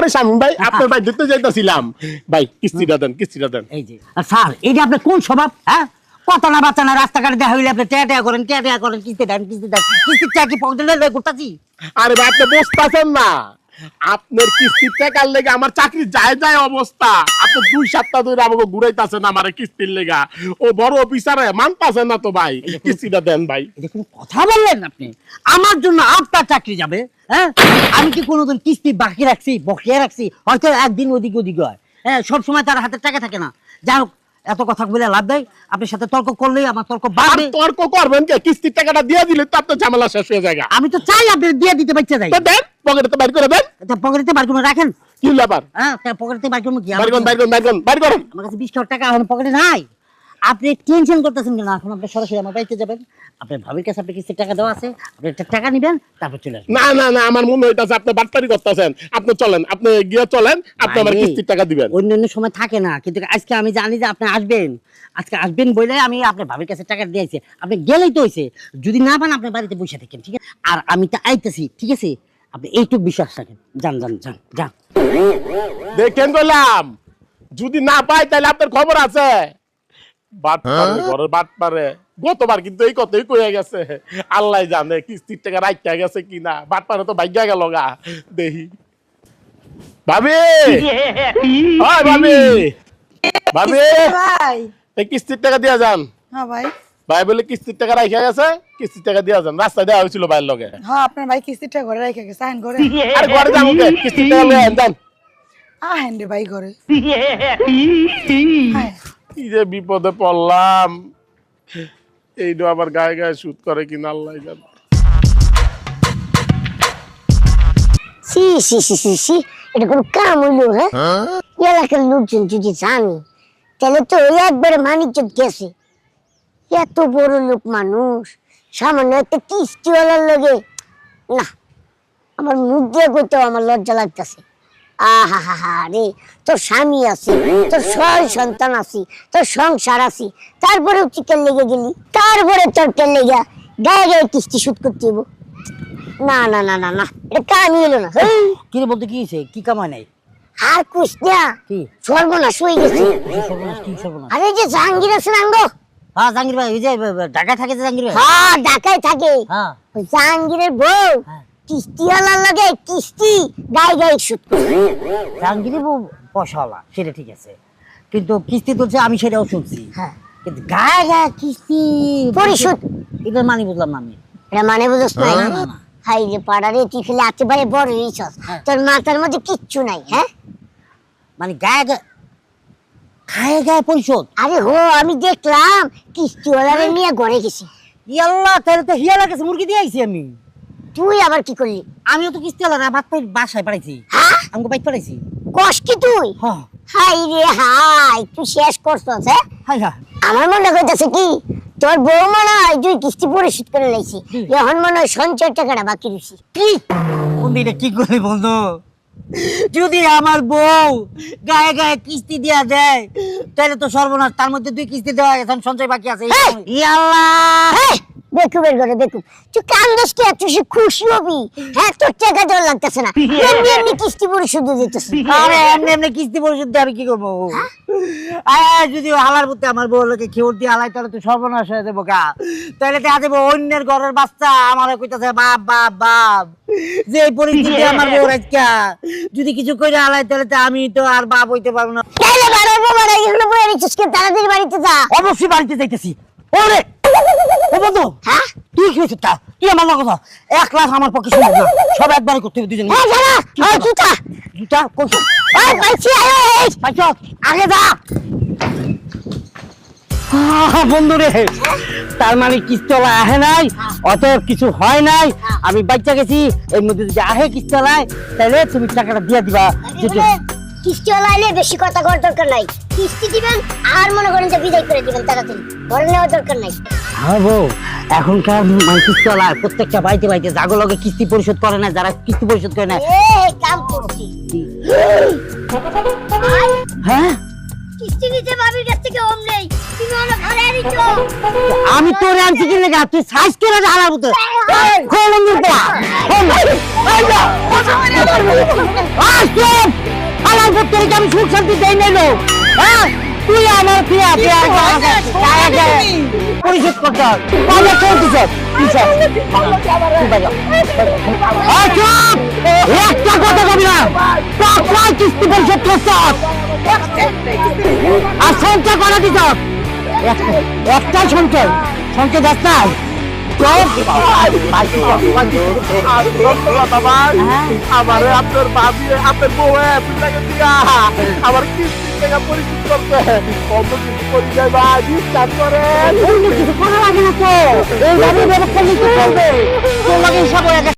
আরে শামিম ভাই আপনার ভাই দেখতে যাইতাছিলাম ভাই কিস্তিটা দেন এই যে স্যার এই যে আপনি কোন স্বভাব হ্যাঁ কত না বাচ্চা না রাস্তাঘাটে দেখা হইলে আপনি টেয়া করেন কিস্তি দেন কিস্তির টাকা কি পকেটে লয়ে ঘুরতাছি আরে ভাই আপনি বুঝতাছেন না আপনার কিস্তির টাকার লেগে আমার চাকরি যায় অবস্থা আপনি 2 সপ্তাহ ধরে আমাকে ঘুরাইতাছেন আমার কিস্তির লেগা ও বড় অফিসারে মানতাছেন না তো ভাই কিস্তিটা দেন ভাই এটা কোন কথা বললেন আপনি আমার জন্য আপনার চাকরি যাবে হ্যাঁ আমি কি কোনোদিন কিস্তি বাকি রাখছি বকেয়া রাখছি হয়তো একদিন ওদিক হয় হ্যাঁ সব সময় তার হাতে টাকা থাকে না যাই হোক এত কথা বলে লাভ নাই আপনার সাথে তর্ক করলেই আমার তর্ক বাড়বে তর্ক করবেন কে কিস্তির টাকাটা দিয়ে দিলে তো আপনার ঝামেলা শেষ হয়ে যায় আমি তো চাই আপনি দিয়ে দিতে বাচ্চা যাই দেন পকেটে বাইর করে দেন পকেটে বার করে রাখেন কি ব্যাপার হ্যাঁ পকেটে বার করবো কি বাইর করুন আমার কাছে 20 টাকা এখন পকেটে নাই আপনি টেনশন করতেছেন কেন এখন আপনি সরাসরি আমার বাড়িতে যাবেন আপনার ভাবির কাছে আপনি কিস্তির টাকা দেওয়া আছে আপনি একটা টাকা নেবেন তারপর চলে আসবেন না আমার মনে হইতাছে আপনি বাটপারি করতেছেন আপনি চলেন আপনি গিয়ে চলেন আপনি আমার কিস্তির টাকা দিবেন অন্য সময় থাকে না কিন্তু আজকে আমি জানি যে আপনি আসবেন আজকে আসবেন বলে আমি আপনার ভাবির কাছে টাকা দিয়েছি আপনি গেলেই তো হয়েছে যদি না পান আপনার বাড়িতে বসে থাকেন ঠিক আছে আর আমি তো আইতেছি ঠিক আছে আপনি এইটুক বিশ্বাস রাখেন যান দেখেন বললাম যদি না পাই তাহলে আপনার খবর আছে বাটপারে গতবার কিন্তু এই কথাই কয়ে গেছে আল্লাহ জানে কিস্তির টাকা রাখতে গেছে কিনা বাটপারে তো ভাগ্যা গেল গা দেখি ভাবি ভাবি ভাই এই কিস্তির টাকা দিয়া যান হ্যাঁ ভাই ভাই বলে কিস্তির টাকা রাখা গেছে কিস্তির টাকা দিয়া যান রাস্তায় দেওয়া হয়েছিল ভাইয়ের লগে হ্যাঁ আপনার ভাই কিস্তিটা ঘরে রেখে গেছে আইন ঘরে আরে ঘরে যাবো কে কিস্তির টাকা লয়ে যান আহেন রে ভাই ঘরে কি যে বিপদে পড়লাম এইটা আবার গায়ে গায়ে শুট করে কিনা আল্লাহ জানে সি এটা কোন কাম হইলো হ্যাঁ এলাকার লোকজন যদি জানে তাহলে তো একবারে মানিজ্জত গেছে এত বড় লোক মানুষ সামান্য একটা কিস্তিওয়ালার লগে না আমার মুখ দিয়ে কইতেও আমার লজ্জা লাগতেছে আহা রে তোর স্বামী আছে তোর 6 সন্তান আছে তোর সংসার আছে তারপরেও চিকেন লেগে গেলি তারপরে তোর তেল লেগে গায়ে কিস্তি শোধ করতে হইব না এটা কামই হলো না কি রে বলতে কি হয়েছে কি কামাই নাই আর কুস্তিয়া কি সর্বনাশ হয়ে গেছে সর্বনাশ আরে যে জাহাঙ্গীর আছে না গো হ্যাঁ জাহাঙ্গীর ভাই ওই যে ঢাকায় থাকে যে জাহাঙ্গীর ভাই হ্যাঁ ঢাকায় থাকে হ্যাঁ ওই জাহাঙ্গীরের বউ কিস্তিওয়ালার লাগে কিস্তি গায়ে শোধ করে জাহাঙ্গীর বউ পয়সাওয়ালা সেটা ঠিক আছে কিন্তু কিস্তি তুলছে আমি সেটাও শুনছি হ্যাঁ কিন্তু গায়ে কিস্তি পরিশোধ এটা মানে বুঝলাম না আমি এটা মানে বুঝছ না না। হাই রে পাড়ারে তুই ফেলে একেবারে বড় হয়েছস তোর মাথার মধ্যে কিচ্ছু নাই হ্যাঁ মানে গায়ে পরিশোধ আরে হো আমি দেখলাম কিস্তিওয়ালারে নিয়ে ঘরে গেছি ইয়াল্লাহ তাহলে তো হিয়া লাগেছে মুরগি দিয়ে আইছি আমি তুই আবার কি করলি আমিও তো কিস্তিওয়ালা ভাত পাই বাসায় পাঠাইছি হ্যাঁ আমাকে বাইক পাঠাইছি কস কি তুই হ্যাঁ হাই রে হাই তুই শেষ করছস হ্যাঁ হাই হ্যাঁ আমার মনে হইতেছে কি তোর বউ মনে হয় তুই কিস্তি পরিশোধ করে লাইছি এখন মনে হয় সঞ্চয় টাকাটা বাকি রয়েছি কি বন্ধু কি করলি বন্ধু যদি আমার বউ গায়ে কিস্তি দিয়া দেয় তাহলে তো সর্বনাশ তার মধ্যে 2 কিস্তি দেওয়া গেছে সঞ্চয় বাকি আছে ইয়াল্লাহ বেকুবের ঘরে বেকুব তুই কান্দস কি তুই সে খুশি হবি হ্যাঁ তোর টাকা দেওয়া লাগতেছে না এমনি কিস্তি পরিশোধ দিতেছে আরে এমনি কিস্তি পরিশোধ দিয়ে আমি কি করবো যদি হালার মধ্যে আমার বউ লোকে খেউর দিয়ে হালাই তাহলে তুই সর্বনাশ হয়ে যাবো গা তাহলে দেখা যাবো অন্যের ঘরের বাচ্চা আমার কইতাছে বাপ যে পরিস্থিতি আমার বউ রাজকা যদি কিছু করে হালাই তাহলে তো আমি তো আর বাপ হইতে পারবো না তাহলে বাড়াবো এখানে বয়ে রেখেছিস কে তাড়াতাড়ি বাড়িতে যা অবশ্যই বাড়িতে যাইতেছি ওরে ও বন্ধু হ্যাঁ তুই কি হয়েছে তা তুই আমার না কথা 1 লাখ আমার পক্ষে সম্ভব না সব একবারে করতে হবে দুজন হ্যাঁ জানা ওই জুতা জুতা কোন ওই বাইছি এই পাইছো আগে যা বন্ধু রে তার মানে কিস্তলা আহে নাই অত কিছু হয় নাই আমি বাচ্চা গেছি এর মধ্যে যদি আহে কিস্তলায় তাহলে তুমি টাকাটা দিয়ে দিবা কিস্তিওয়ালা আইলে বেশি কথা করার দরকার নাই কিস্তি দিবেন আর মনে করেন যে বিদায় করে দিবেন তাড়াতাড়ি ঘরে নেওয়ার দরকার নাই হ্যাঁ বউ এখনকার মানে কিস্তলায় প্রত্যেকটা বাড়িতে জাগো লগে কিস্তি পরিশোধ করে না যারা কিস্তি পরিশোধ করে না এই কাম করছি হ্যাঁ কিস্তি দিতে ভাবির কাছ থেকে ওম নেই তুমি আমার ঘরে আনিছো আমি তোরে আনছি কি লাগা তুই সাইজ করে হালার মতো খোল বন্ধু বাড়িতে আমি সুখ শান্তি দেই নাই লোক, হ্যাঁ? তুই আমার ফিয়া ফিয়া পরিশোধ করতে হয়। কবে চলতেছ? একটা কথা কবি না, টাকা কিস্তি পরিশোধ করছ আর সঞ্চয় করে দিছ, একটাই সঞ্চয়, সঞ্চয় দেখ না। আমারে আপনার ভাবি আপনার বউ আপনাকে দিয়া আমার কিস্তির টাকা পরিশোধ করতে কত কিছু করি যায় ভাই, বিশ্বাস করেন। কিছু করা লাগে না তো, এইভাবে ব্যবস্থা নিতে চলবে। তোর লাগে হিসাব হয়ে গেছে।